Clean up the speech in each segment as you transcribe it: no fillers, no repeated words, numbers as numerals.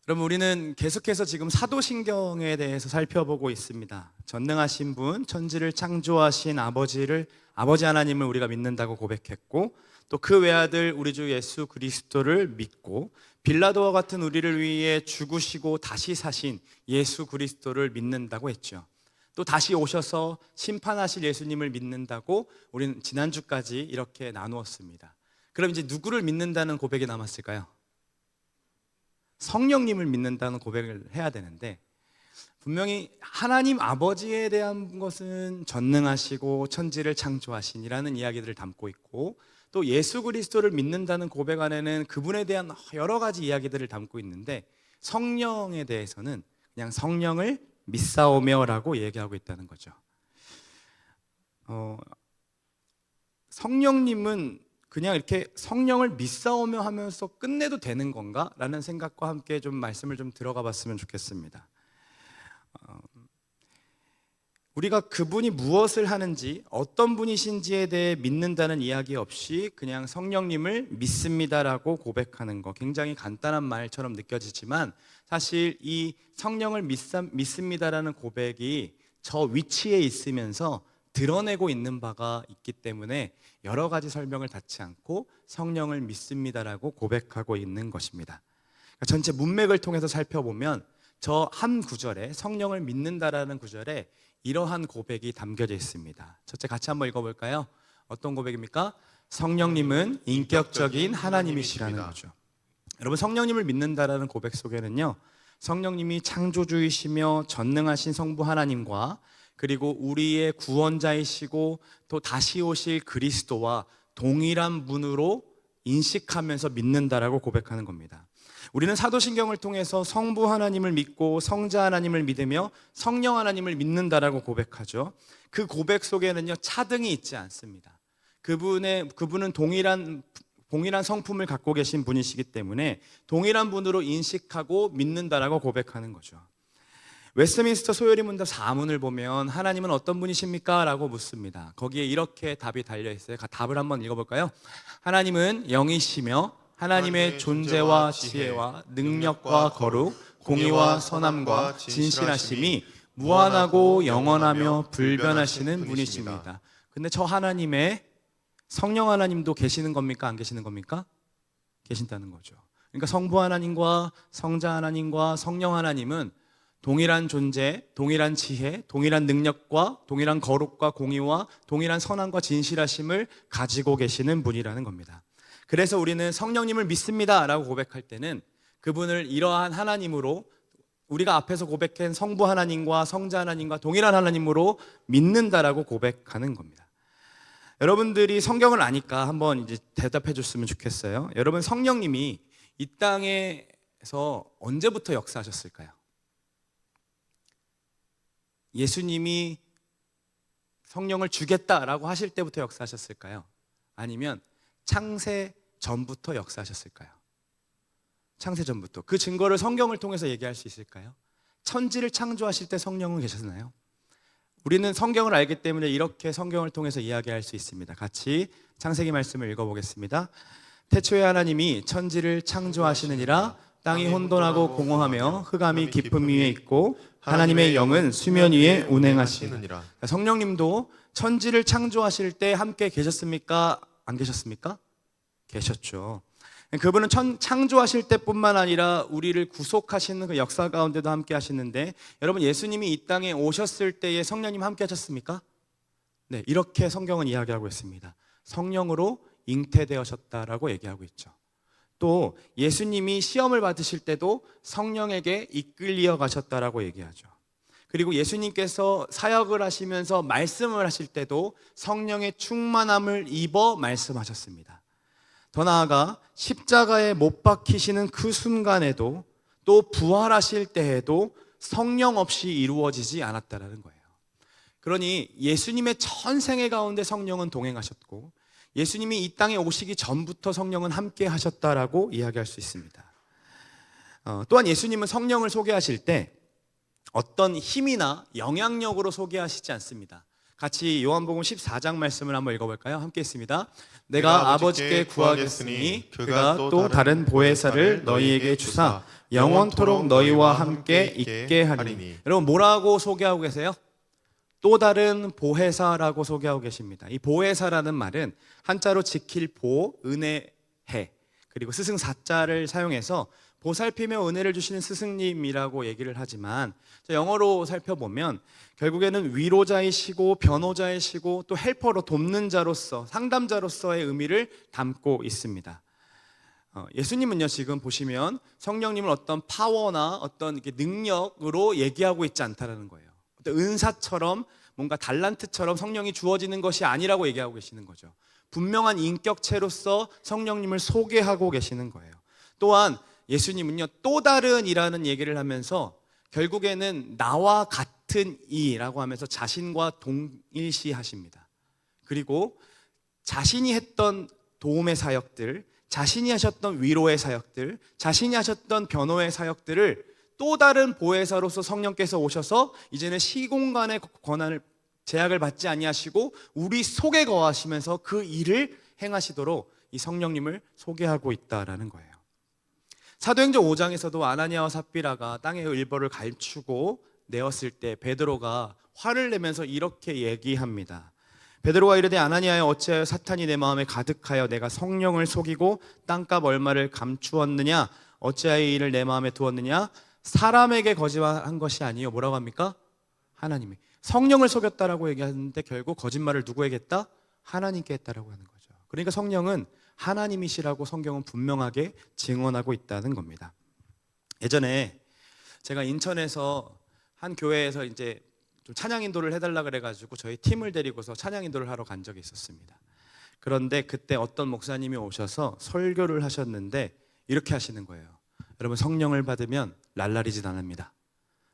그럼 우리는 계속해서 지금 사도신경에 대해서 살펴보고 있습니다. 전능하신 분, 천지를 창조하신 아버지 하나님을 우리가 믿는다고 고백했고, 또 그 외아들 우리 주 예수 그리스도를 믿고, 빌라도와 같은 우리를 위해 죽으시고 다시 사신 예수 그리스도를 믿는다고 했죠. 또 다시 오셔서 심판하실 예수님을 믿는다고 우리는 지난주까지 이렇게 나누었습니다. 그럼 이제 누구를 믿는다는 고백이 남았을까요? 성령님을 믿는다는 고백을 해야 되는데, 분명히 하나님 아버지에 대한 것은 전능하시고 천지를 창조하신이라는 이야기들을 담고 있고, 또 예수 그리스도를 믿는다는 고백 안에는 그분에 대한 여러 가지 이야기들을 담고 있는데, 성령에 대해서는 그냥 성령을 믿사오며라고 얘기하고 있다는 거죠. 성령님은 그냥 이렇게 성령을 믿사오며 하면서 끝내도 되는 건가? 라는 생각과 함께 좀 말씀을 좀 들어가 봤으면 좋겠습니다. 우리가 그분이 무엇을 하는지, 어떤 분이신지에 대해 믿는다는 이야기 없이 그냥 성령님을 믿습니다라고 고백하는 거, 굉장히 간단한 말처럼 느껴지지만 사실 이 성령을 믿습니다라는 고백이 저 위치에 있으면서 드러내고 있는 바가 있기 때문에 여러 가지 설명을 닫지 않고 성령을 믿습니다라고 고백하고 있는 것입니다. 전체 문맥을 통해서 살펴보면 저 한 구절에, 성령을 믿는다라는 구절에 이러한 고백이 담겨져 있습니다. 첫째, 같이 한번 읽어볼까요? 어떤 고백입니까? 성령님은 인격적인 하나님이시라는 거죠. 여러분, 성령님을 믿는다라는 고백 속에는요, 성령님이 창조주이시며 전능하신 성부 하나님과, 그리고 우리의 구원자이시고 또 다시 오실 그리스도와 동일한 분으로 인식하면서 믿는다라고 고백하는 겁니다. 우리는 사도신경을 통해서 성부 하나님을 믿고 성자 하나님을 믿으며 성령 하나님을 믿는다라고 고백하죠. 그 고백 속에는요, 차등이 있지 않습니다. 그분은 동일한 성품을 갖고 계신 분이시기 때문에 동일한 분으로 인식하고 믿는다라고 고백하는 거죠. 웨스트민스터 소요리 문답 4문을 보면 하나님은 어떤 분이십니까? 라고 묻습니다. 거기에 이렇게 답이 달려있어요. 답을 한번 읽어볼까요? 하나님은 영이시며 하나님의 존재와 지혜와 능력과 거룩, 공의와 선함과 진실하심이 무한하고 영원하며 불변하시는 분이십니다. 근데 저 하나님의 성령 하나님도 계시는 겁니까? 안 계시는 겁니까? 계신다는 거죠. 그러니까 성부 하나님과 성자 하나님과 성령 하나님은 동일한 존재, 동일한 지혜, 동일한 능력과 동일한 거룩과 공의와 동일한 선함과 진실하심을 가지고 계시는 분이라는 겁니다. 그래서 우리는 성령님을 믿습니다 라고 고백할 때는 그분을 이러한 하나님으로, 우리가 앞에서 고백한 성부 하나님과 성자 하나님과 동일한 하나님으로 믿는다라고 고백하는 겁니다. 여러분들이 성경을 아니까 한번 이제 대답해 줬으면 좋겠어요. 여러분, 성령님이 이 땅에서 언제부터 역사하셨을까요? 예수님이 성령을 주겠다라고 하실 때부터 역사하셨을까요? 아니면 창세 전부터 역사하셨을까요? 창세 전부터. 그 증거를 성경을 통해서 얘기할 수 있을까요? 천지를 창조하실 때 성령은 계셨나요? 우리는 성경을 알기 때문에 이렇게 성경을 통해서 이야기할 수 있습니다. 같이 창세기 말씀을 읽어보겠습니다. 태초에 하나님이 천지를 창조하시느니라. 땅이 혼돈하고 공허하며 흑암이 깊음 위에 있고 하나님의 영은 수면 위에 운행하시느니라. 성령님도 천지를 창조하실 때 함께 계셨습니까? 안 계셨습니까? 계셨죠. 그분은 창조하실 때뿐만 아니라 우리를 구속하시는 그 역사 가운데도 함께 하시는데, 여러분, 예수님이 이 땅에 오셨을 때에 성령님 함께 하셨습니까? 네, 이렇게 성경은 이야기하고 있습니다. 성령으로 잉태되셨다라고 얘기하고 있죠. 또 예수님이 시험을 받으실 때도 성령에게 이끌려 가셨다라고 얘기하죠. 그리고 예수님께서 사역을 하시면서 말씀을 하실 때도 성령의 충만함을 입어 말씀하셨습니다. 더 나아가 십자가에 못 박히시는 그 순간에도, 또 부활하실 때에도 성령 없이 이루어지지 않았다라는 거예요. 그러니 예수님의 전생애 가운데 성령은 동행하셨고, 예수님이 이 땅에 오시기 전부터 성령은 함께 하셨다라고 이야기할 수 있습니다. 또한 예수님은 성령을 소개하실 때 어떤 힘이나 영향력으로 소개하시지 않습니다. 같이 요한복음 14장 말씀을 한번 읽어볼까요? 함께 있습니다. 내가 아버지께 구하겠으니 그가 또 다른 보혜사를 너희에게 주사 영원토록 너희와 함께 있게 하리니. 여러분 뭐라고 소개하고 계세요? 또 다른 보혜사라고 소개하고 계십니다. 이 보혜사라는 말은 한자로 지킬 보, 은혜, 해, 그리고 스승 사자를 사용해서 보살피며 은혜를 주시는 스승님이라고 얘기를 하지만 영어로 살펴보면 결국에는 위로자이시고 변호자이시고 또 헬퍼로 돕는 자로서 상담자로서의 의미를 담고 있습니다. 예수님은요 지금 보시면 성령님을 어떤 파워나 어떤 이렇게 능력으로 얘기하고 있지 않다라는 거예요. 어떤 은사처럼 뭔가 달란트처럼 성령이 주어지는 것이 아니라고 얘기하고 계시는 거죠. 분명한 인격체로서 성령님을 소개하고 계시는 거예요. 또한 예수님은요 또 다른이라는 얘기를 하면서 결국에는 나와 같은 이라고 하면서 자신과 동일시하십니다. 그리고 자신이 했던 도움의 사역들, 자신이 하셨던 위로의 사역들, 자신이 하셨던 변호의 사역들을 또 다른 보혜사로서 성령께서 오셔서 이제는 시공간의 권한을 제약을 받지 아니하시고 우리 속에 거하시면서 그 일을 행하시도록 이 성령님을 소개하고 있다라는 거예요. 사도행전 5장에서도 아나니아와 삽비라가 땅의 일벌을 감추고 내었을 때 베드로가 화를 내면서 이렇게 얘기합니다. 베드로가 이르되 아나니아여 어찌하여 사탄이 내 마음에 가득하여 내가 성령을 속이고 땅값 얼마를 감추었느냐, 어찌하여 이 일을 내 마음에 두었느냐, 사람에게 거짓말한 것이 아니요 뭐라고 합니까? 하나님이. 성령을 속였다라고 얘기하는데 결국 거짓말을 누구에게 했다? 하나님께 했다라고 하는 거죠. 그러니까 성령은 하나님이시라고 성경은 분명하게 증언하고 있다는 겁니다. 예전에 제가 인천에서 한 교회에서 이제 좀 찬양 인도를 해달라 그래가지고 저희 팀을 데리고서 찬양 인도를 하러 간 적이 있었습니다. 그런데 그때 어떤 목사님이 오셔서 설교를 하셨는데 이렇게 하시는 거예요. 여러분 성령을 받으면 랄랄이진 않습니다.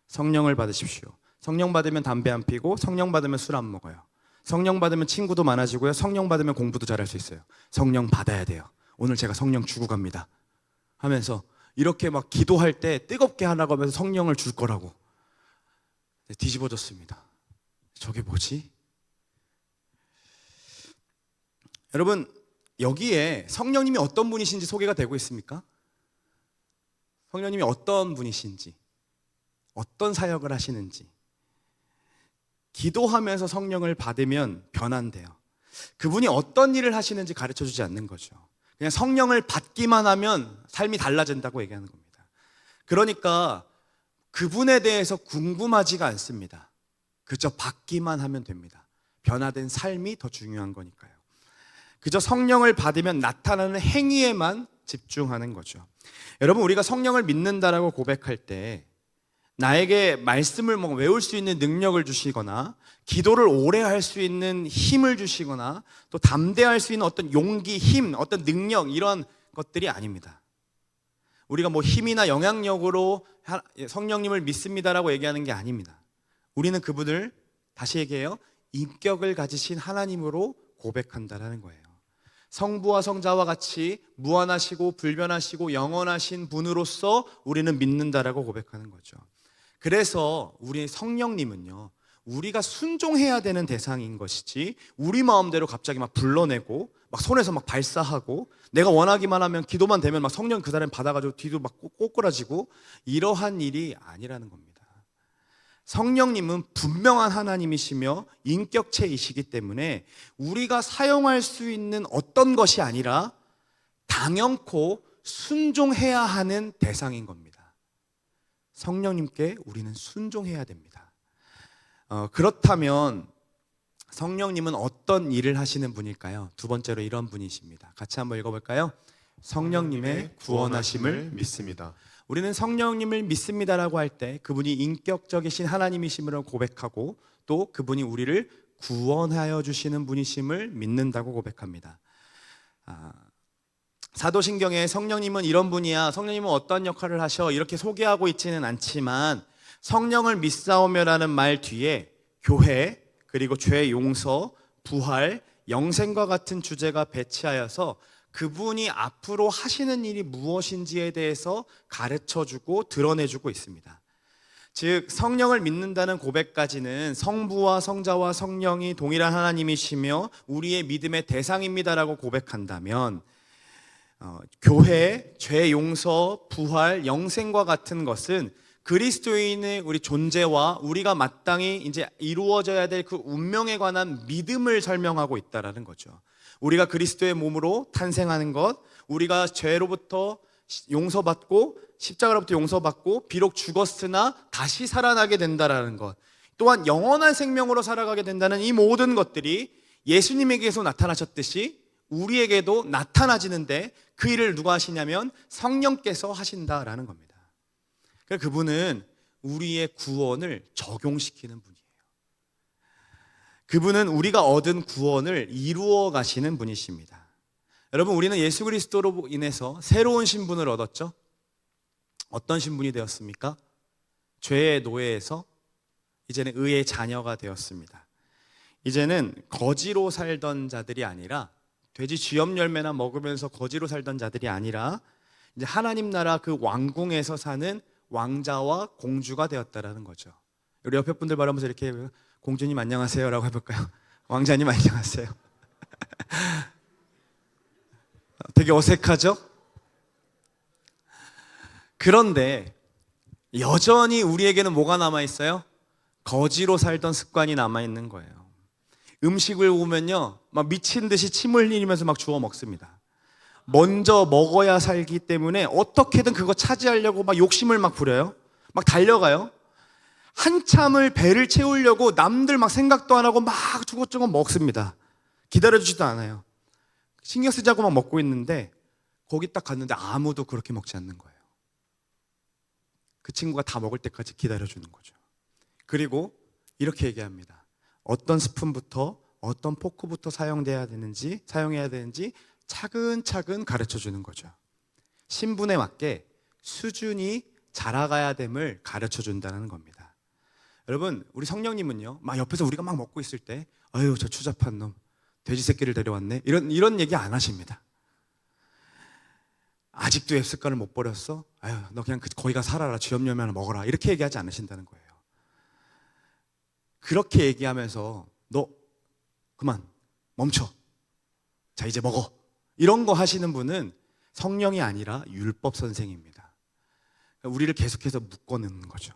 성령을 받으십시오. 성령 받으면 담배 안 피고 성령 받으면 술 안 먹어요. 성령 받으면 친구도 많아지고요. 성령 받으면 공부도 잘할 수 있어요. 성령 받아야 돼요. 오늘 제가 성령 주고 갑니다 하면서 이렇게 막 기도할 때 뜨겁게 하라고 하면서 성령을 줄 거라고 뒤집어졌습니다. 저게 뭐지? 여러분 여기에 성령님이 어떤 분이신지 소개가 되고 있습니까? 성령님이 어떤 분이신지, 어떤 사역을 하시는지. 기도하면서 성령을 받으면 변한대요. 그분이 어떤 일을 하시는지 가르쳐주지 않는 거죠. 그냥 성령을 받기만 하면 삶이 달라진다고 얘기하는 겁니다. 그러니까 그분에 대해서 궁금하지가 않습니다. 그저 받기만 하면 됩니다. 변화된 삶이 더 중요한 거니까요. 그저 성령을 받으면 나타나는 행위에만 집중하는 거죠. 여러분 우리가 성령을 믿는다라고 고백할 때 나에게 말씀을 외울 수 있는 능력을 주시거나 기도를 오래 할 수 있는 힘을 주시거나 또 담대할 수 있는 어떤 용기, 힘, 어떤 능력 이런 것들이 아닙니다. 우리가 힘이나 영향력으로 성령님을 믿습니다라고 얘기하는 게 아닙니다. 우리는 그분을 다시 얘기해요. 인격을 가지신 하나님으로 고백한다라는 거예요. 성부와 성자와 같이 무한하시고 불변하시고 영원하신 분으로서 우리는 믿는다라고 고백하는 거죠. 그래서 우리 성령님은요 우리가 순종해야 되는 대상인 것이지 우리 마음대로 갑자기 막 불러내고 막 손에서 막 발사하고 내가 원하기만 하면 기도만 되면 막 성령 그 사람 받아가지고 뒤도 막 꼬꾸라지고 이러한 일이 아니라는 겁니다. 성령님은 분명한 하나님이시며 인격체이시기 때문에 우리가 사용할 수 있는 어떤 것이 아니라 당연코 순종해야 하는 대상인 겁니다. 성령님께 우리는 순종해야 됩니다. 그렇다면 성령님은 어떤 일을 하시는 분일까요? 두 번째로 이런 분이십니다. 같이 한번 읽어볼까요? 성령님의 구원하심을 믿습니다. 우리는 성령님을 믿습니다라고 할 때 그분이 인격적이신 하나님이심을 고백하고 또 그분이 우리를 구원하여 주시는 분이심을 믿는다고 고백합니다. 사도신경에 성령님은 이런 분이야, 성령님은 어떤 역할을 하셔 이렇게 소개하고 있지는 않지만 성령을 믿사오며라는 말 뒤에 교회 그리고 죄 용서, 부활, 영생과 같은 주제가 배치하여서 그분이 앞으로 하시는 일이 무엇인지에 대해서 가르쳐주고 드러내주고 있습니다. 즉 성령을 믿는다는 고백까지는 성부와 성자와 성령이 동일한 하나님이시며 우리의 믿음의 대상입니다라고 고백한다면 교회, 죄 용서, 부활, 영생과 같은 것은 그리스도인의 우리 존재와 우리가 마땅히 이제 이루어져야 될 그 운명에 관한 믿음을 설명하고 있다라는 거죠. 우리가 그리스도의 몸으로 탄생하는 것, 우리가 죄로부터 용서받고 십자가로부터 용서받고 비록 죽었으나 다시 살아나게 된다라는 것, 또한 영원한 생명으로 살아가게 된다는 이 모든 것들이 예수님에게서 나타나셨듯이 우리에게도 나타나지는데 그 일을 누가 하시냐면 성령께서 하신다라는 겁니다. 그러니까 그분은 우리의 구원을 적용시키는 분이에요. 그분은 우리가 얻은 구원을 이루어 가시는 분이십니다. 여러분, 우리는 예수 그리스도로 인해서 새로운 신분을 얻었죠? 어떤 신분이 되었습니까? 죄의 노예에서 이제는 의의 자녀가 되었습니다. 이제는 거지로 살던 자들이 아니라, 돼지 쥐염 열매나 먹으면서 거지로 살던 자들이 아니라 이제 하나님 나라 그 왕궁에서 사는 왕자와 공주가 되었다라는 거죠. 우리 옆에 분들 바라보면서 이렇게 공주님 안녕하세요 라고 해볼까요? 왕자님 안녕하세요. 되게 어색하죠? 그런데 여전히 우리에게는 뭐가 남아있어요? 거지로 살던 습관이 남아있는 거예요. 음식을 보면요, 막 미친 듯이 침을 흘리면서 막 주워 먹습니다. 먼저 먹어야 살기 때문에 어떻게든 그거 차지하려고 막 욕심을 막 부려요. 막 달려가요. 한참을 배를 채우려고 남들 막 생각도 안 하고 막 주고주고 먹습니다. 기다려주지도 않아요. 신경 쓰자고 막 먹고 있는데 거기 딱 갔는데 아무도 그렇게 먹지 않는 거예요. 그 친구가 다 먹을 때까지 기다려주는 거죠. 그리고 이렇게 얘기합니다. 어떤 스푼부터 어떤 포크부터 사용해야 되는지 차근차근 가르쳐 주는 거죠. 신분에 맞게 수준이 자라가야 됨을 가르쳐 준다는 겁니다. 여러분, 우리 성령님은요, 막 옆에서 우리가 막 먹고 있을 때 아유 저 추잡한 놈 돼지 새끼를 데려왔네 이런 얘기 안 하십니다. 아직도 옛 습관을 못 버렸어? 아유 너 그냥 거기 가 살아라, 쥐염염이 하나 먹어라, 이렇게 얘기하지 않으신다는 거예요. 그렇게 얘기하면서 너 그만 멈춰, 자 이제 먹어, 이런 거 하시는 분은 성령이 아니라 율법 선생입니다. 우리를 계속해서 묶어내는 거죠.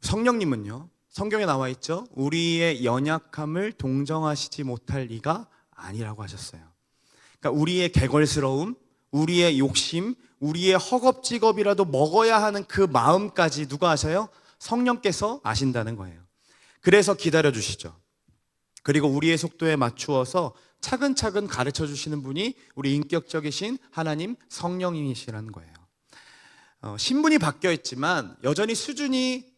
성령님은요, 성경에 나와 있죠, 우리의 연약함을 동정하시지 못할 리가 아니라고 하셨어요. 그러니까 우리의 개걸스러움, 우리의 욕심, 우리의 허겁지겁이라도 먹어야 하는 그 마음까지 누가 아셔요? 성령께서 아신다는 거예요. 그래서 기다려 주시죠. 그리고 우리의 속도에 맞추어서 차근차근 가르쳐 주시는 분이 우리 인격적이신 하나님 성령이시라는 거예요. 신분이 바뀌어 있지만 여전히 수준이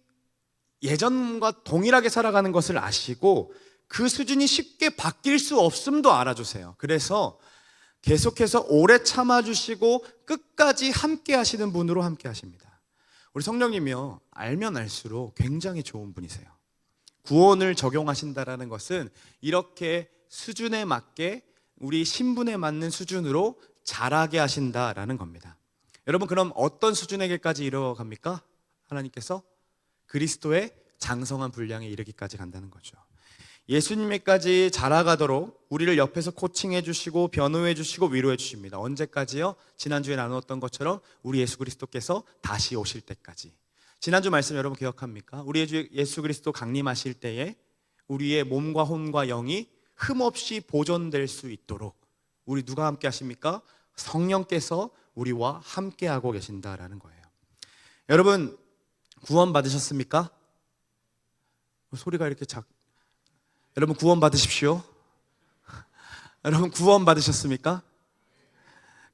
예전과 동일하게 살아가는 것을 아시고 그 수준이 쉽게 바뀔 수 없음도 알아주세요. 그래서 계속해서 오래 참아주시고 끝까지 함께 하시는 분으로 함께 하십니다. 우리 성령님이요, 알면 알수록 굉장히 좋은 분이세요. 구원을 적용하신다라는 것은 이렇게 수준에 맞게 우리 신분에 맞는 수준으로 자라게 하신다라는 겁니다. 여러분, 그럼 어떤 수준에게까지 이뤄갑니까? 하나님께서 그리스도의 장성한 분량에 이르기까지 간다는 거죠. 예수님에까지 자라가도록 우리를 옆에서 코칭해 주시고 변호해 주시고 위로해 주십니다. 언제까지요? 지난주에 나누었던 것처럼 우리 예수 그리스도께서 다시 오실 때까지. 지난주 말씀 여러분 기억합니까? 우리 주 예수 그리스도 강림하실 때에 우리의 몸과 혼과 영이 흠없이 보존될 수 있도록 우리 누가 함께 하십니까? 성령께서 우리와 함께하고 계신다라는 거예요. 여러분, 구원 받으셨습니까? 소리가 이렇게 여러분 구원 받으십시오. 여러분 구원 받으셨습니까?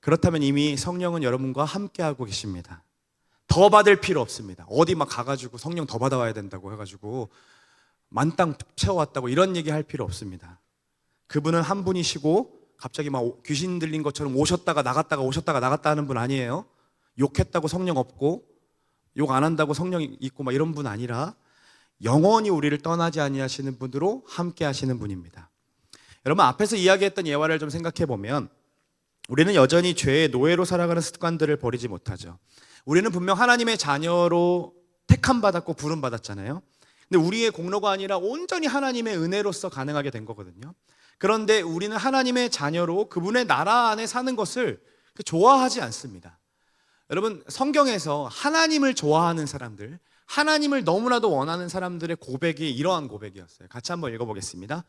그렇다면 이미 성령은 여러분과 함께하고 계십니다. 더 받을 필요 없습니다. 어디 막 가가지고 성령 더 받아와야 된다고 해가지고 만땅 채워왔다고 이런 얘기 할 필요 없습니다. 그분은 한 분이시고 갑자기 막 귀신 들린 것처럼 오셨다가 나갔다 하는 분 아니에요. 욕했다고 성령 없고 욕 안 한다고 성령 있고 막 이런 분 아니라 영원히 우리를 떠나지 아니하시는 분으로 함께 하시는 분입니다. 여러분, 앞에서 이야기했던 예화를 좀 생각해 보면 우리는 여전히 죄의 노예로 살아가는 습관들을 버리지 못하죠. 우리는 분명 하나님의 자녀로 택함 받았고 부름 받았잖아요. 근데 우리의 공로가 아니라 온전히 하나님의 은혜로서 가능하게 된 거거든요. 그런데 우리는 하나님의 자녀로 그분의 나라 안에 사는 것을 좋아하지 않습니다. 여러분, 성경에서 하나님을 좋아하는 사람들, 하나님을 너무나도 원하는 사람들의 고백이 이러한 고백이었어요. 같이 한번 읽어보겠습니다.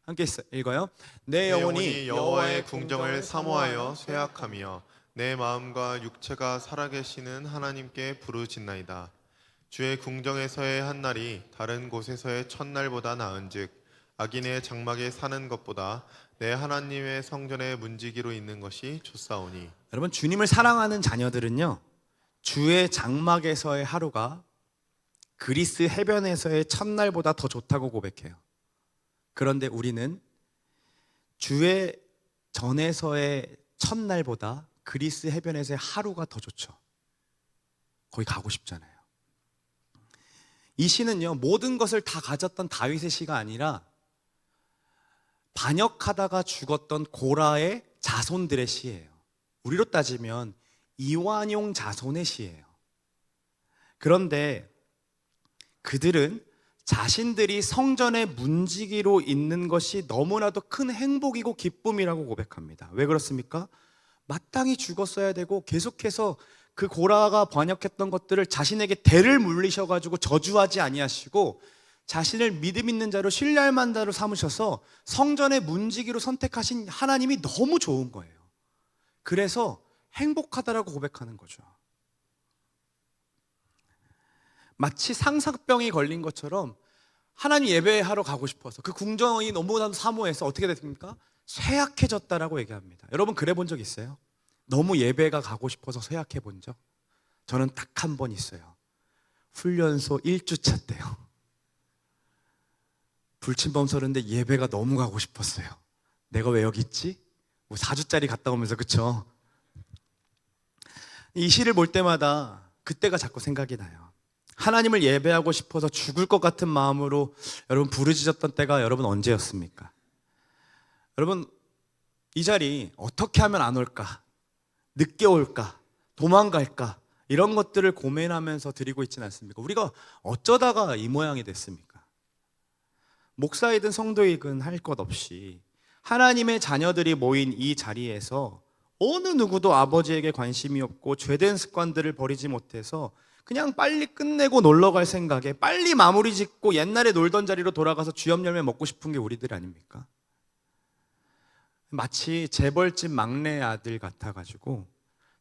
함께 읽어요. 내 영혼이 여호와의 궁정을 사모하여 쇠약하며 내 마음과 육체가 살아계시는 하나님께 부르짖나이다. 주의 궁정에서의 한 날이 다른 곳에서의 첫날보다 나은즉 악인의 장막에 사는 것보다 내 하나님의 성전에 문지기로 있는 것이 좋사오니. 여러분, 주님을 사랑하는 자녀들은요, 주의 장막에서의 하루가 그리스 해변에서의 첫날보다 더 좋다고 고백해요. 그런데 우리는 주의 전에서의 첫날보다 그리스 해변에서의 하루가 더 좋죠. 거기 가고 싶잖아요. 이 시는요, 모든 것을 다 가졌던 다윗의 시가 아니라 반역하다가 죽었던 고라의 자손들의 시예요. 우리로 따지면 이완용 자손의 시예요. 그런데 그들은 자신들이 성전의 문지기로 있는 것이 너무나도 큰 행복이고 기쁨이라고 고백합니다. 왜 그렇습니까? 마땅히 죽었어야 되고 계속해서 그 고라가 번역했던 것들을 자신에게 대를 물리셔가지고 저주하지 아니하시고 자신을 믿음 있는 자로 신뢰할 만자로 삼으셔서 성전의 문지기로 선택하신 하나님이 너무 좋은 거예요. 그래서 행복하다라고 고백하는 거죠. 마치 상사병이 걸린 것처럼 하나님 예배하러 가고 싶어서 그 궁정이 너무나도 사모해서 어떻게 됐습니까? 쇠약해졌다라고 얘기합니다. 여러분, 그래 본 적 있어요? 너무 예배가 가고 싶어서 쇠약해 본 적? 저는 딱 한 번 있어요. 훈련소 1주차 때요. 불침범 서는데 예배가 너무 가고 싶었어요. 내가 왜 여기 있지? 뭐 4주짜리 갔다 오면서, 그쵸? 이 시를 볼 때마다 그때가 자꾸 생각이 나요. 하나님을 예배하고 싶어서 죽을 것 같은 마음으로 여러분 부르짖었던 때가 여러분 언제였습니까? 여러분, 이 자리 어떻게 하면 안 올까? 늦게 올까? 도망갈까? 이런 것들을 고민하면서 드리고 있지는 않습니까? 우리가 어쩌다가 이 모양이 됐습니까? 목사이든 성도이든 할 것 없이 하나님의 자녀들이 모인 이 자리에서 어느 누구도 아버지에게 관심이 없고 죄된 습관들을 버리지 못해서 그냥 빨리 끝내고 놀러 갈 생각에 빨리 마무리 짓고 옛날에 놀던 자리로 돌아가서 주염 열매 먹고 싶은 게 우리들 아닙니까? 마치 재벌집 막내 아들 같아가지고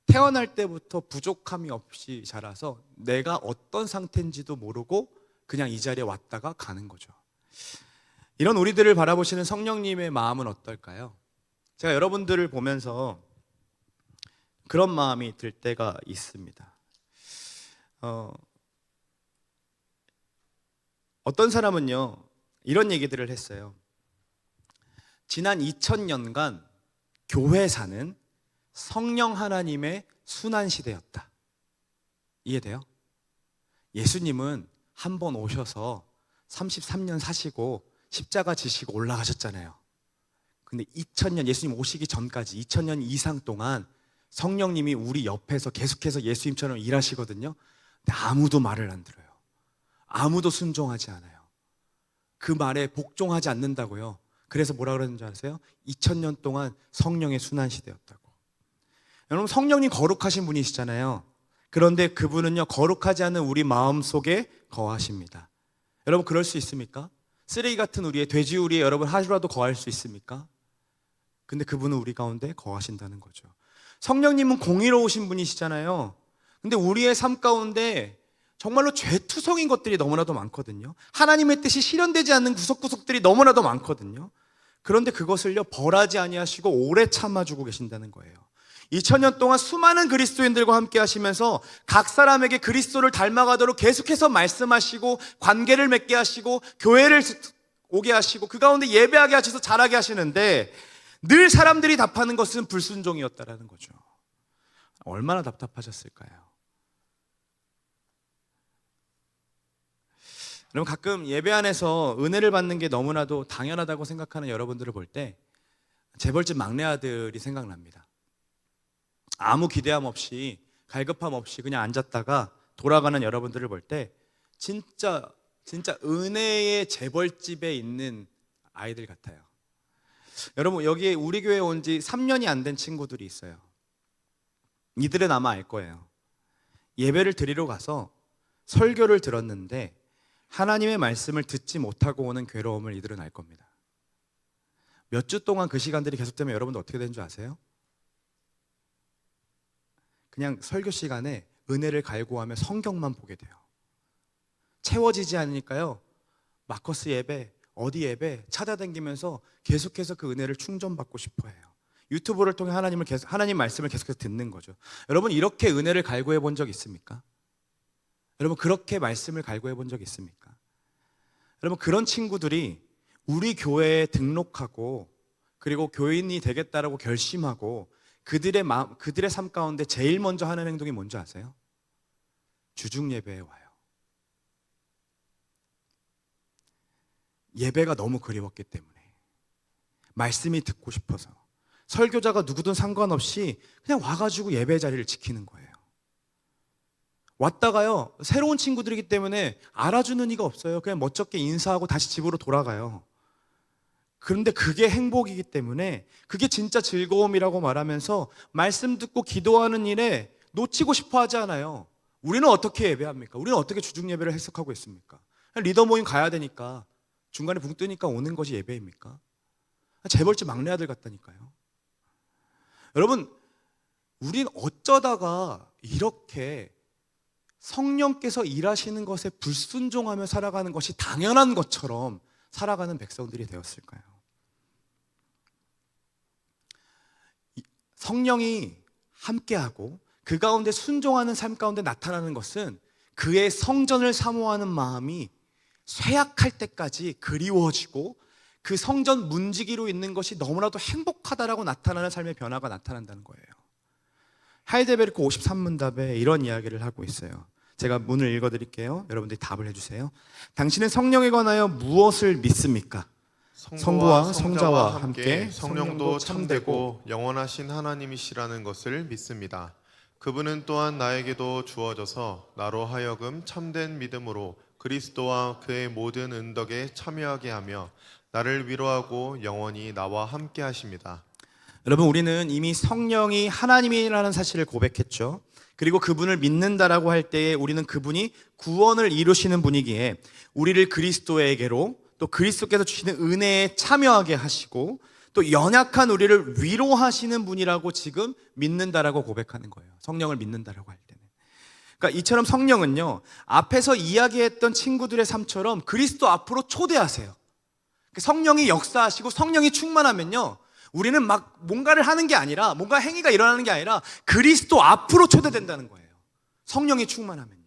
태어날 때부터 부족함이 없이 자라서 내가 어떤 상태인지도 모르고 그냥 이 자리에 왔다가 가는 거죠. 이런 우리들을 바라보시는 성령님의 마음은 어떨까요? 제가 여러분들을 보면서 그런 마음이 들 때가 있습니다. 어떤 사람은요, 이런 얘기들을 했어요. 지난 2000년간 교회사는 성령 하나님의 순환시대였다. 이해돼요? 예수님은 한 번 오셔서 33년 사시고 십자가 지시고 올라가셨잖아요. 근데 2000년, 예수님 오시기 전까지 2000년 이상 동안 성령님이 우리 옆에서 계속해서 예수님처럼 일하시거든요. 근데 아무도 말을 안 들어요. 아무도 순종하지 않아요. 그 말에 복종하지 않는다고요. 그래서 뭐라 그러는지 아세요? 2000년 동안 성령의 순환시대였다고. 여러분, 성령님 거룩하신 분이시잖아요. 그런데 그분은요, 거룩하지 않은 우리 마음속에 거하십니다. 여러분, 그럴 수 있습니까? 쓰레기 같은 우리의 돼지우리에 여러분 하루라도 거할 수 있습니까? 근데 그분은 우리 가운데 거하신다는 거죠. 성령님은 공의로우신 분이시잖아요. 근데 우리의 삶 가운데 정말로 죄투성인 것들이 너무나도 많거든요. 하나님의 뜻이 실현되지 않는 구석구석들이 너무나도 많거든요. 그런데 그것을요, 벌하지 아니하시고 오래 참아주고 계신다는 거예요. 2000년 동안 수많은 그리스도인들과 함께 하시면서 각 사람에게 그리스도를 닮아가도록 계속해서 말씀하시고 관계를 맺게 하시고 교회를 오게 하시고 그 가운데 예배하게 하셔서 잘하게 하시는데 늘 사람들이 답하는 것은 불순종이었다라는 거죠. 얼마나 답답하셨을까요? 여러분, 가끔 예배 안에서 은혜를 받는 게 너무나도 당연하다고 생각하는 여러분들을 볼 때 재벌집 막내 아들이 생각납니다. 아무 기대함 없이 갈급함 없이 그냥 앉았다가 돌아가는 여러분들을 볼 때 진짜 은혜의 재벌집에 있는 아이들 같아요. 여러분, 여기에 우리 교회에 온 지 3년이 안 된 친구들이 있어요. 이들은 아마 알 거예요. 예배를 드리러 가서 설교를 들었는데 하나님의 말씀을 듣지 못하고 오는 괴로움을 이들은 알 겁니다. 몇 주 동안 그 시간들이 계속되면 여러분들 어떻게 되는 줄 아세요? 그냥 설교 시간에 은혜를 갈구하며 성경만 보게 돼요. 채워지지 않으니까요, 마커스 예배, 어디 예배 찾아다니면서 계속해서 그 은혜를 충전받고 싶어 해요. 유튜브를 통해 하나님 말씀을 계속해서 듣는 거죠. 여러분, 이렇게 은혜를 갈구해 본 적 있습니까? 여러분, 그렇게 말씀을 갈구해 본 적 있습니까? 여러분, 그런 친구들이 우리 교회에 등록하고 그리고 교인이 되겠다라고 결심하고 그들의 삶 가운데 제일 먼저 하는 행동이 뭔지 아세요? 주중 예배에 와요. 예배가 너무 그리웠기 때문에, 말씀이 듣고 싶어서, 설교자가 누구든 상관없이 그냥 와가지고 예배 자리를 지키는 거예요. 왔다가요, 새로운 친구들이기 때문에 알아주는 이가 없어요. 그냥 멋쩍게 인사하고 다시 집으로 돌아가요. 그런데 그게 행복이기 때문에, 그게 진짜 즐거움이라고 말하면서 말씀 듣고 기도하는 일에 놓치고 싶어 하지 않아요. 우리는 어떻게 예배합니까? 우리는 어떻게 주중 예배를 해석하고 있습니까? 리더 모임 가야 되니까 중간에 붕 뜨니까 오는 것이 예배입니까? 재벌집 막내 아들 같다니까요. 여러분, 우린 어쩌다가 이렇게 성령께서 일하시는 것에 불순종하며 살아가는 것이 당연한 것처럼 살아가는 백성들이 되었을까요? 성령이 함께하고 그 가운데 순종하는 삶 가운데 나타나는 것은 그의 성전을 사모하는 마음이 쇠약할 때까지 그리워지고 그 성전 문지기로 있는 것이 너무나도 행복하다라고 나타나는 삶의 변화가 나타난다는 거예요. 하이델베르크 53문답에 이런 이야기를 하고 있어요. 제가 문을 읽어드릴게요. 여러분들이 답을 해주세요. 당신은 성령에 관하여 무엇을 믿습니까? 성부와 성자와 함께 성령도 참되고 영원하신 하나님이시라는 것을 믿습니다. 그분은 또한 나에게도 주어져서 나로 하여금 참된 믿음으로 그리스도와 그의 모든 은덕에 참여하게 하며 나를 위로하고 영원히 나와 함께 하십니다. 여러분, 우리는 이미 성령이 하나님이라는 사실을 고백했죠. 그리고 그분을 믿는다라고 할 때에 우리는 그분이 구원을 이루시는 분이기에 우리를 그리스도에게로, 또 그리스도께서 주시는 은혜에 참여하게 하시고 또 연약한 우리를 위로하시는 분이라고 지금 믿는다라고 고백하는 거예요. 성령을 믿는다라고 할 때는. 그러니까 이처럼 성령은요, 앞에서 이야기했던 친구들의 삶처럼 그리스도 앞으로 초대하세요. 성령이 역사하시고 성령이 충만하면요, 우리는 막 뭔가를 하는 게 아니라, 뭔가 행위가 일어나는 게 아니라 그리스도 앞으로 초대된다는 거예요. 성령이 충만하면요.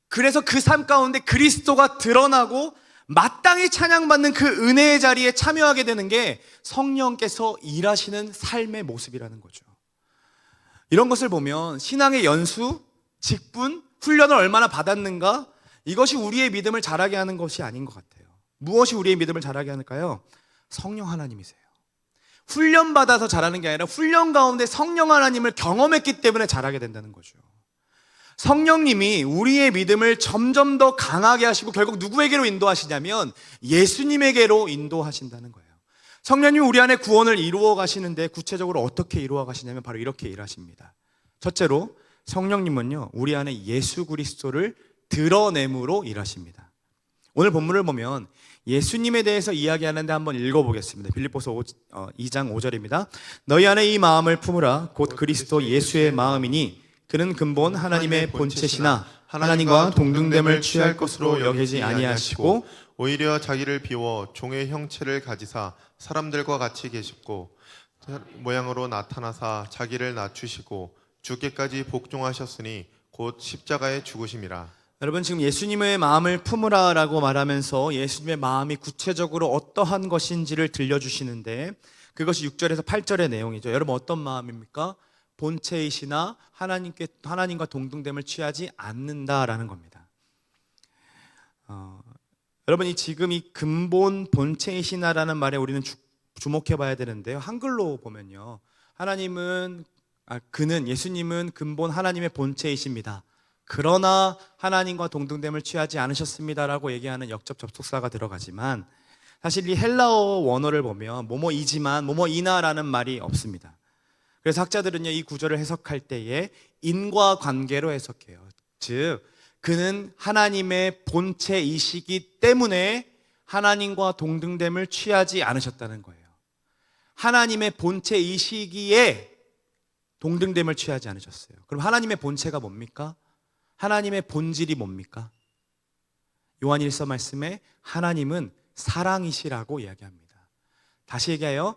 그래서 그 삶 가운데 그리스도가 드러나고 마땅히 찬양받는 그 은혜의 자리에 참여하게 되는 게 성령께서 일하시는 삶의 모습이라는 거죠. 이런 것을 보면 신앙의 연수, 직분, 훈련을 얼마나 받았는가, 이것이 우리의 믿음을 자라게 하는 것이 아닌 것 같아요. 무엇이 우리의 믿음을 자라게 하는가요? 성령 하나님이세요. 훈련받아서 자라는 게 아니라 훈련 가운데 성령 하나님을 경험했기 때문에 자라게 된다는 거죠. 성령님이 우리의 믿음을 점점 더 강하게 하시고 결국 누구에게로 인도하시냐면 예수님에게로 인도하신다는 거예요. 성령님이 우리 안에 구원을 이루어 가시는데 구체적으로 어떻게 이루어 가시냐면 바로 이렇게 일하십니다. 첫째로, 성령님은요, 우리 안에 예수 그리스도를 드러냄으로 일하십니다. 오늘 본문을 보면 예수님에 대해서 이야기하는데 한번 읽어보겠습니다. 빌립보서 2장 5절입니다. 너희 안에 이 마음을 품으라. 곧 그리스도 예수의 마음이니 그는 근본 하나님의 본체시나 하나님과 동등됨을 취할 것으로 여기지 아니하시고 오히려 자기를 비워 종의 형체를 가지사 사람들과 같이 계시고 모양으로 나타나사 자기를 낮추시고 죽게까지 복종하셨으니 곧 십자가에 죽으심이라. 여러분, 지금 예수님의 마음을 품으라 라고 말하면서 예수님의 마음이 구체적으로 어떠한 것인지를 들려주시는데 그것이 6절에서 8절의 내용이죠. 여러분, 어떤 마음입니까? 본체이시나 하나님과 동등됨을 취하지 않는다라는 겁니다. 여러분, 지금 이 근본 본체이시나라는 말에 우리는 주목해 봐야 되는데요. 한글로 보면요, 예수님은 근본 하나님의 본체이십니다. 그러나 하나님과 동등됨을 취하지 않으셨습니다라고 얘기하는 역접 접속사가 들어가지만 사실 이 헬라어 원어를 보면 뭐뭐이지만 뭐뭐이나라는 말이 없습니다. 그래서 학자들은요, 이 구절을 해석할 때에 인과관계로 해석해요. 즉 그는 하나님의 본체이시기 때문에 하나님과 동등됨을 취하지 않으셨다는 거예요. 하나님의 본체이시기에 동등됨을 취하지 않으셨어요. 그럼 하나님의 본체가 뭡니까? 하나님의 본질이 뭡니까? 요한일서 말씀에 하나님은 사랑이시라고 이야기합니다. 다시 얘기해요.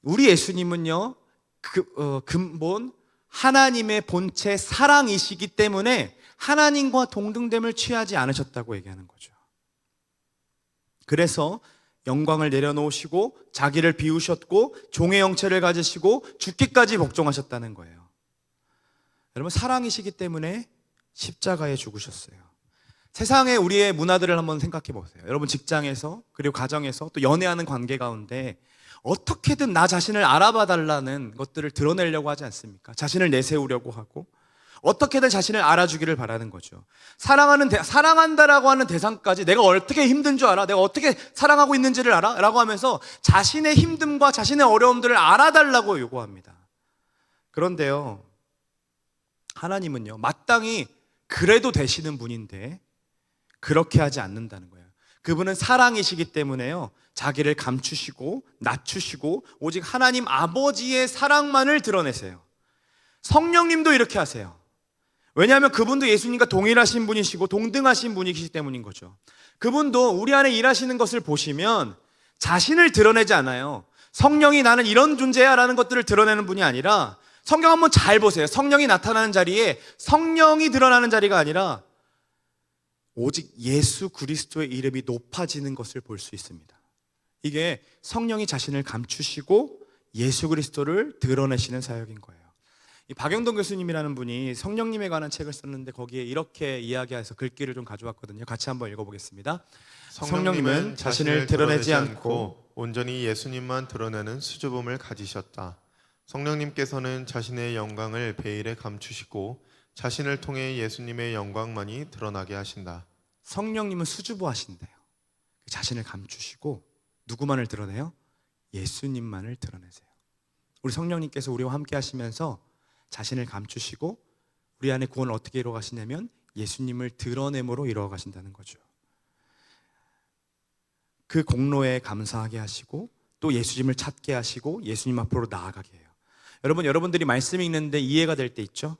우리 예수님은요, 근본 하나님의 본체 사랑이시기 때문에 하나님과 동등됨을 취하지 않으셨다고 얘기하는 거죠. 그래서 영광을 내려놓으시고 자기를 비우셨고 종의 형체를 가지시고 죽기까지 복종하셨다는 거예요. 여러분, 사랑이시기 때문에 십자가에 죽으셨어요. 세상의 우리의 문화들을 한번 생각해 보세요. 여러분, 직장에서 그리고 가정에서 또 연애하는 관계 가운데 어떻게든 나 자신을 알아봐 달라는 것들을 드러내려고 하지 않습니까? 자신을 내세우려고 하고 어떻게든 자신을 알아주기를 바라는 거죠. 사랑한다라고 하는 대상까지 내가 어떻게 힘든 줄 알아? 내가 어떻게 사랑하고 있는지를 알아? 라고 하면서 자신의 힘듦과 자신의 어려움들을 알아달라고 요구합니다. 그런데요, 하나님은요, 마땅히 그래도 되시는 분인데 그렇게 하지 않는다는 거예요. 그분은 사랑이시기 때문에요, 자기를 감추시고 낮추시고 오직 하나님 아버지의 사랑만을 드러내세요. 성령님도 이렇게 하세요. 왜냐하면 그분도 예수님과 동일하신 분이시고 동등하신 분이시기 때문인 거죠. 그분도 우리 안에 일하시는 것을 보시면 자신을 드러내지 않아요. 성령이 나는 이런 존재야 라는 것들을 드러내는 분이 아니라, 성경 한번 잘 보세요. 성령이 나타나는 자리에 성령이 드러나는 자리가 아니라 오직 예수 그리스도의 이름이 높아지는 것을 볼 수 있습니다. 이게 성령이 자신을 감추시고 예수 그리스도를 드러내시는 사역인 거예요. 이 박영동 교수님이라는 분이 성령님에 관한 책을 썼는데 거기에 이렇게 이야기해서 글귀를 좀 가져왔거든요. 같이 한번 읽어보겠습니다. 성령님은 자신을 드러내지 않고 온전히 예수님만 드러내는 수줍음을 가지셨다. 성령님께서는 자신의 영광을 베일에 감추시고 자신을 통해 예수님의 영광만이 드러나게 하신다. 성령님은 수줍어하신대요. 자신을 감추시고 누구만을 드러내요? 예수님만을 드러내세요. 우리 성령님께서 우리와 함께 하시면서 자신을 감추시고 우리 안에 구원을 어떻게 이루어 가시냐면 예수님을 드러냄으로 이루어 가신다는 거죠. 그 공로에 감사하게 하시고 또 예수님을 찾게 하시고 예수님 앞으로 나아가게 해요. 여러분들이 말씀 읽는데 이해가 될 때 있죠?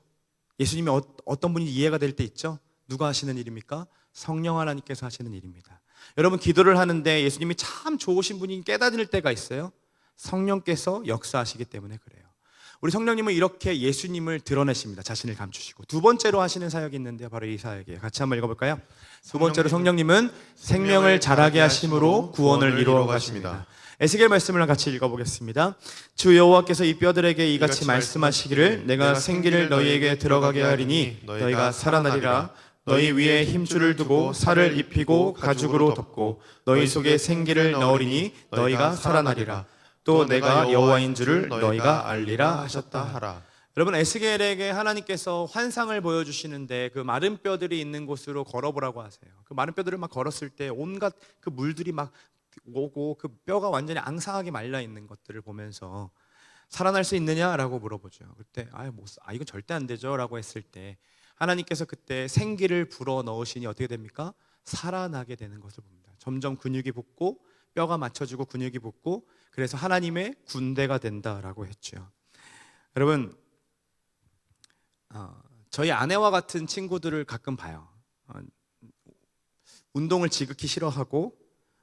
예수님이 어떤 분이 이해가 될 때 있죠? 누가 하시는 일입니까? 성령 하나님께서 하시는 일입니다. 여러분, 기도를 하는데 예수님이 참 좋으신 분이 깨달을 때가 있어요. 성령께서 역사하시기 때문에 그래요. 우리 성령님은 이렇게 예수님을 드러내십니다. 자신을 감추시고. 두 번째로 하시는 사역이 있는데요, 바로 이 사역이에요. 같이 한번 읽어볼까요? 두 번째로 성령님은 생명을 자라게 하심으로 구원을 이루어 가십니다. 에스겔 말씀을 같이 읽어보겠습니다. 주 여호와께서 이 뼈들에게 이같이 말씀하시기를 내가 생기를 너희에게 들어가게 하리니 너희가 살아나리라. 너희 위에 힘줄을 두고 살을 입히고 가죽으로 덮고 너희 속에 생기를 넣으리니 너희가 살아나리라. 또 내가 여호와인 줄을 너희가 알리라 하셨다 하라. 여러분, 에스겔에게 하나님께서 환상을 보여주시는데 그 마른 뼈들이 있는 곳으로 걸어보라고 하세요. 그 마른 뼈들을 막 걸었을 때 온갖 그 물들이 막 오고 그 뼈가 완전히 앙상하게 말라 있는 것들을 보면서 살아날 수 있느냐라고 물어보죠. 그때 이건 절대 안 되죠라고 했을 때 하나님께서 그때 생기를 불어 넣으시니 어떻게 됩니까? 살아나게 되는 것을 봅니다. 점점 근육이 붙고 뼈가 맞춰지고 근육이 붙고 그래서 하나님의 군대가 된다라고 했죠. 여러분, 저희 아내와 같은 친구들을 가끔 봐요. 운동을 지극히 싫어하고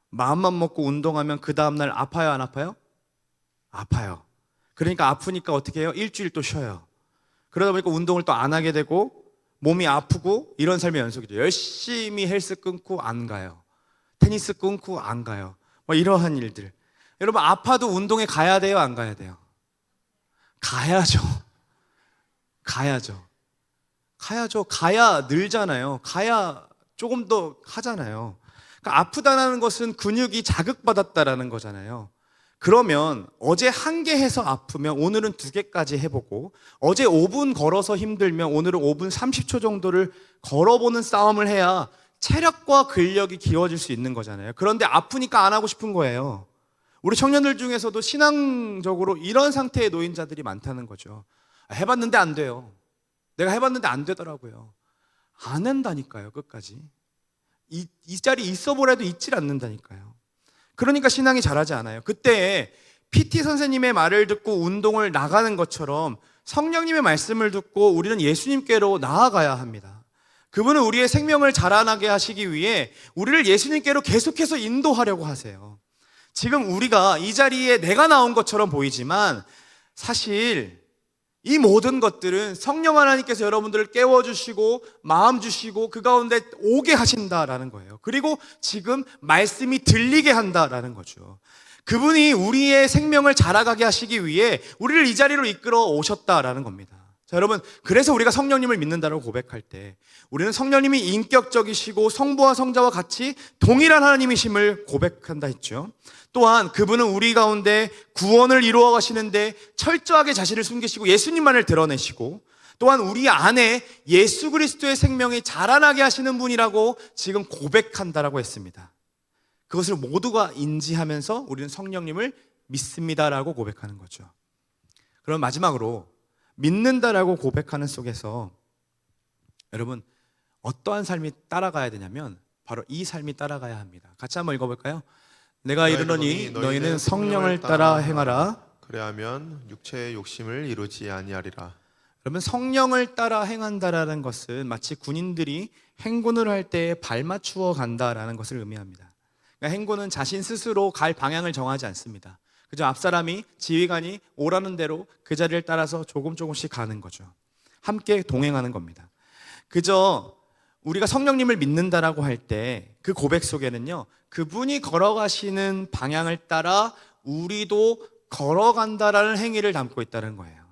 마음만 먹고 운동하면 그 다음날 아파요, 안 아파요? 아파요. 그러니까 아프니까 어떻게 해요? 일주일 또 쉬어요. 그러다 보니까 운동을 또 안 하게 되고 몸이 아프고 이런 삶의 연속이죠. 열심히 헬스 끊고 안 가요. 테니스 끊고 안 가요. 이러한 일들. 여러분, 아파도 운동에 가야 돼요, 안 가야 돼요? 가야죠. 가야 늘잖아요. 가야 조금 더 하잖아요. 그러니까 아프다는 것은 근육이 자극받았다라는 거잖아요. 그러면 어제 1개 해서 아프면 오늘은 2개까지 해보고, 어제 5분 걸어서 힘들면 오늘은 5분 30초 정도를 걸어보는 싸움을 해야 체력과 근력이 기워질 수 있는 거잖아요. 그런데 아프니까 안 하고 싶은 거예요. 우리 청년들 중에서도 신앙적으로 이런 상태의 노인자들이 많다는 거죠. 해봤는데 안 돼요. 내가 해봤는데 안 되더라고요. 안 한다니까요, 끝까지. 이 자리에 있어 보라도 있질 않는다니까요. 그러니까 신앙이 자라지 않아요. 그때 PT 선생님의 말을 듣고 운동을 나가는 것처럼 성령님의 말씀을 듣고 우리는 예수님께로 나아가야 합니다. 그분은 우리의 생명을 자라나게 하시기 위해 우리를 예수님께로 계속해서 인도하려고 하세요. 지금 우리가 이 자리에 내가 나온 것처럼 보이지만 사실 이 모든 것들은 성령 하나님께서 여러분들을 깨워주시고 마음 주시고 그 가운데 오게 하신다라는 거예요. 그리고 지금 말씀이 들리게 한다라는 거죠. 그분이 우리의 생명을 자라가게 하시기 위해 우리를 이 자리로 이끌어 오셨다라는 겁니다. 자, 여러분, 그래서 우리가 성령님을 믿는다고 고백할 때 우리는 성령님이 인격적이시고 성부와 성자와 같이 동일한 하나님이심을 고백한다 했죠. 또한 그분은 우리 가운데 구원을 이루어 가시는데 철저하게 자신을 숨기시고 예수님만을 드러내시고, 또한 우리 안에 예수 그리스도의 생명이 자라나게 하시는 분이라고 지금 고백한다라고 했습니다. 그것을 모두가 인지하면서 우리는 성령님을 믿습니다라고 고백하는 거죠. 그럼 마지막으로 믿는다라고 고백하는 속에서 여러분 어떠한 삶이 따라가야 되냐면 바로 이 삶이 따라가야 합니다. 같이 한번 읽어볼까요? 내가 이르노니 너희는 성령을 따라 행하라. 그래야면 육체의 욕심을 이루지 아니하리라. 그러면 성령을 따라 행한다라는 것은 마치 군인들이 행군을 할 때 발 맞추어 간다라는 것을 의미합니다. 그러니까 행군은 자신 스스로 갈 방향을 정하지 않습니다. 그저 앞사람이 지휘관이 오라는 대로 그 자리를 따라서 조금씩 가는 거죠. 함께 동행하는 겁니다. 그저 우리가 성령님을 믿는다라고 할 때 그 고백 속에는요, 그분이 걸어가시는 방향을 따라 우리도 걸어간다라는 행위를 담고 있다는 거예요.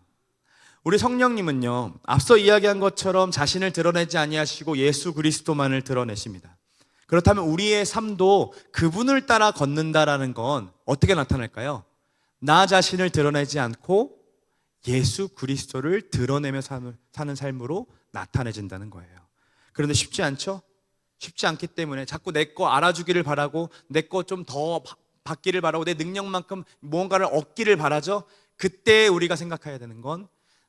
우리 성령님은요, 앞서 이야기한 것처럼 자신을 드러내지 아니하시고 예수 그리스도만을 드러내십니다. 그렇다면 우리의 삶도 그분을 따라 걷는다라는 건 어떻게 나타날까요? 나 자신을 드러내지 않고 예수 그리스도를 드러내며 사는 삶으로 나타내진다는 거예요. 그런데 쉽지 않죠? 쉽지 않기 때문에 자꾸 내 거 알아주기를 바라고 내 거 좀 더 받기를 바라고 내 능력만큼 무언가를 얻기를 바라죠. 그때 우리가 생각해야 되는 건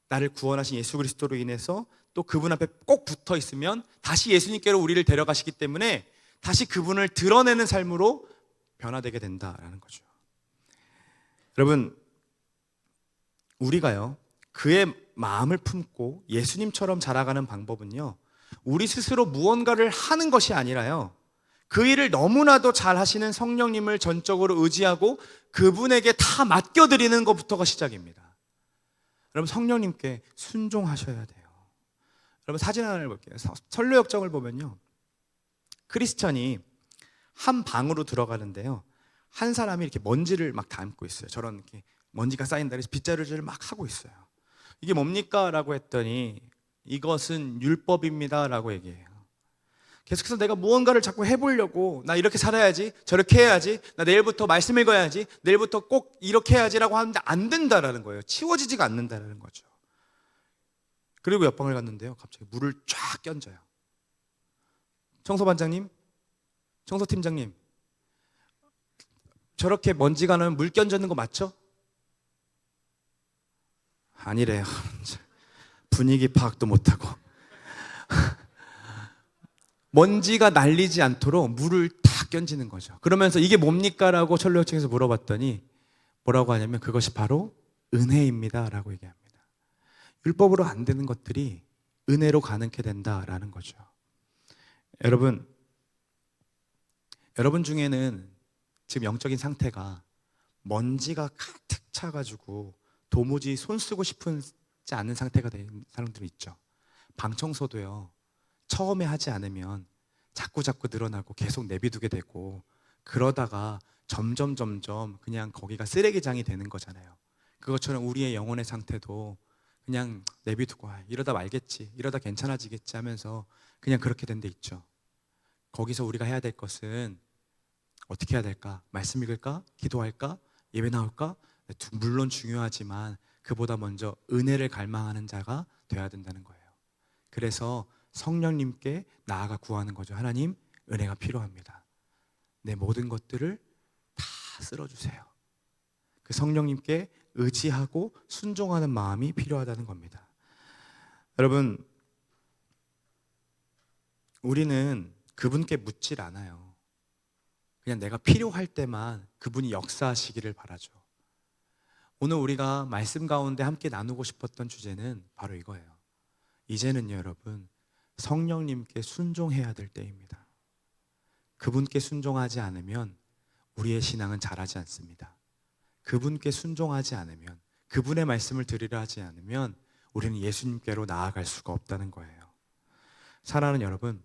나를 구원하신 예수 그리스도로 인해서 또 그분 앞에 꼭 붙어 있으면 다시 예수님께로 우리를 데려가시기 때문에 다시 그분을 드러내는 삶으로 변화되게 된다라는 거죠. 여러분, 우리가요 그의 마음을 품고 예수님처럼 자라가는 방법은요, 우리 스스로 무언가를 하는 것이 아니라요, 그 일을 너무나도 잘 하시는 성령님을 전적으로 의지하고 그분에게 다 맡겨드리는 것부터가 시작입니다. 여러분, 성령님께 순종하셔야 돼요. 여러분, 사진 하나를 볼게요. 선료역정을 보면요, 크리스천이 한 방으로 들어가는데요, 한 사람이 이렇게 먼지를 막 담고 있어요. 저런 이렇게 먼지가 쌓인다 그래서 빗자루질을 막 하고 있어요. 이게 뭡니까? 라고 했더니 이것은 율법입니다 라고 얘기해요. 계속해서 내가 무언가를 자꾸 해보려고, 나 이렇게 살아야지, 저렇게 해야지, 나 내일부터 말씀 읽어야지, 내일부터 꼭 이렇게 해야지 라고 하는데 안 된다라는 거예요. 치워지지가 않는다라는 거죠. 그리고 옆방을 갔는데요, 갑자기 물을 쫙 끼얹어요. 청소반장님, 청소팀장님, 저렇게 먼지가 나면 물 끼얹는 거 맞죠? 아니래요. 분위기 파악도 못하고 먼지가 날리지 않도록 물을 다 끼얹는 거죠. 그러면서 이게 뭡니까? 라고 철로역청에서 물어봤더니 뭐라고 하냐면 그것이 바로 은혜입니다 라고 얘기합니다. 율법으로 안 되는 것들이 은혜로 가능케 된다라는 거죠. 여러분 중에는 지금 영적인 상태가 먼지가 가득 차가지고 도무지 손 쓰고 싶지 않은 상태가 된 사람들이 있죠. 방 청소도요, 처음에 하지 않으면 자꾸 늘어나고 계속 내비두게 되고 그러다가 점점 그냥 거기가 쓰레기장이 되는 거잖아요. 그것처럼 우리의 영혼의 상태도 그냥 내비두고 이러다 말겠지, 이러다 괜찮아지겠지 하면서 그냥 그렇게 된 데 있죠. 거기서 우리가 해야 될 것은 어떻게 해야 될까? 말씀 읽을까? 기도할까? 예배 나올까? 물론 중요하지만 그보다 먼저 은혜를 갈망하는 자가 돼야 된다는 거예요. 그래서 성령님께 나아가 구하는 거죠. 하나님, 은혜가 필요합니다. 내 모든 것들을 다 쓸어주세요. 그 성령님께 의지하고 순종하는 마음이 필요하다는 겁니다. 여러분, 우리는 그분께 묻질 않아요. 그냥 내가 필요할 때만 그분이 역사하시기를 바라죠. 오늘 우리가 말씀 가운데 함께 나누고 싶었던 주제는 바로 이거예요. 이제는요, 여러분, 성령님께 순종해야 될 때입니다. 그분께 순종하지 않으면 우리의 신앙은 자라지 않습니다. 그분께 순종하지 않으면, 그분의 말씀을 들으려 하지 않으면 우리는 예수님께로 나아갈 수가 없다는 거예요. 사랑하는 여러분,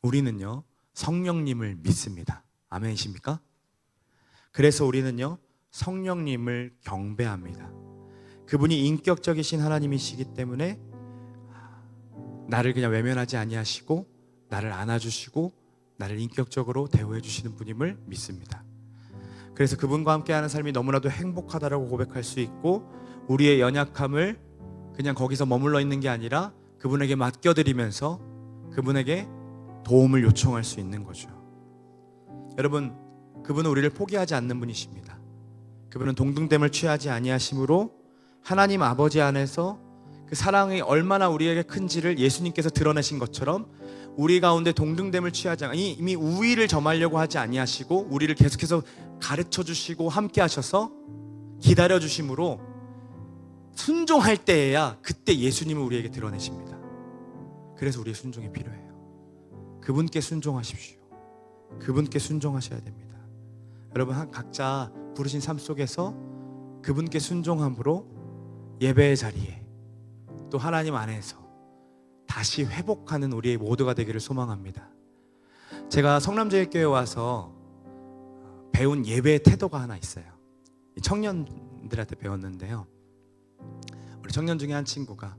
우리는요, 성령님을 믿습니다. 아멘이십니까? 그래서 우리는요, 성령님을 경배합니다. 그분이 인격적이신 하나님이시기 때문에 나를 그냥 외면하지 아니하시고 나를 안아주시고 나를 인격적으로 대우해 주시는 분임을 믿습니다. 그래서 그분과 함께하는 삶이 너무나도 행복하다라고 고백할 수 있고, 우리의 연약함을 그냥 거기서 머물러 있는 게 아니라 그분에게 맡겨드리면서 그분에게 도움을 요청할 수 있는 거죠. 여러분, 그분은 우리를 포기하지 않는 분이십니다. 그분은 동등됨을 취하지 아니하심으로 하나님 아버지 안에서 그 사랑이 얼마나 우리에게 큰지를 예수님께서 드러내신 것처럼 우리 가운데 동등됨을 취하지 않아 이미 우위를 점하려고 하지 아니하시고 우리를 계속해서 가르쳐 주시고 함께 하셔서 기다려 주심으로 순종할 때에야 그때 예수님을 우리에게 드러내십니다. 그래서 우리의 순종이 필요해요. 그분께 순종하십시오. 그분께 순종하셔야 됩니다. 여러분, 각자 부르신 삶 속에서 그분께 순종함으로 예배의 자리에 또 하나님 안에서 다시 회복하는 우리의 모두가 되기를 소망합니다. 제가 성남제일교회 와서 배운 예배의 태도가 하나 있어요. 청년들한테 배웠는데요, 우리 청년 중에 한 친구가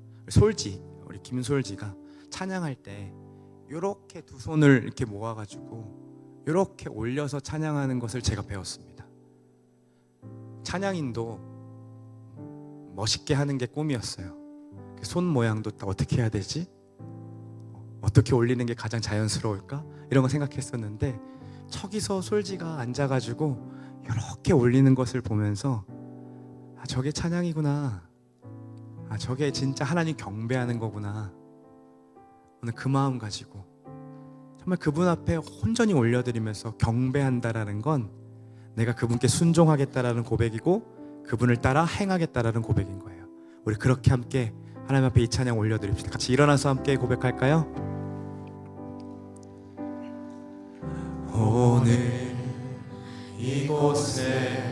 우리 김솔지가 찬양할 때 이렇게 두 손을 이렇게 모아가지고 이렇게 올려서 찬양하는 것을 제가 배웠습니다. 찬양인도 멋있게 하는 게 꿈이었어요. 손 모양도 다 어떻게 해야 되지? 어떻게 올리는 게 가장 자연스러울까? 이런 거 생각했었는데 저기서 솔지가 앉아가지고 이렇게 올리는 것을 보면서 저게 찬양이구나, 저게 진짜 하나님 경배하는 거구나. 오늘 그 마음 가지고 정말 그분 앞에 온전히 올려드리면서 경배한다라는 건 내가 그분께 순종하겠다라는 고백이고 그분을 따라 행하겠다라는 고백인 거예요. 우리 그렇게 함께 하나님 앞에 이 찬양 올려드립시다. 같이 일어나서 함께 고백할까요? 오늘 이곳에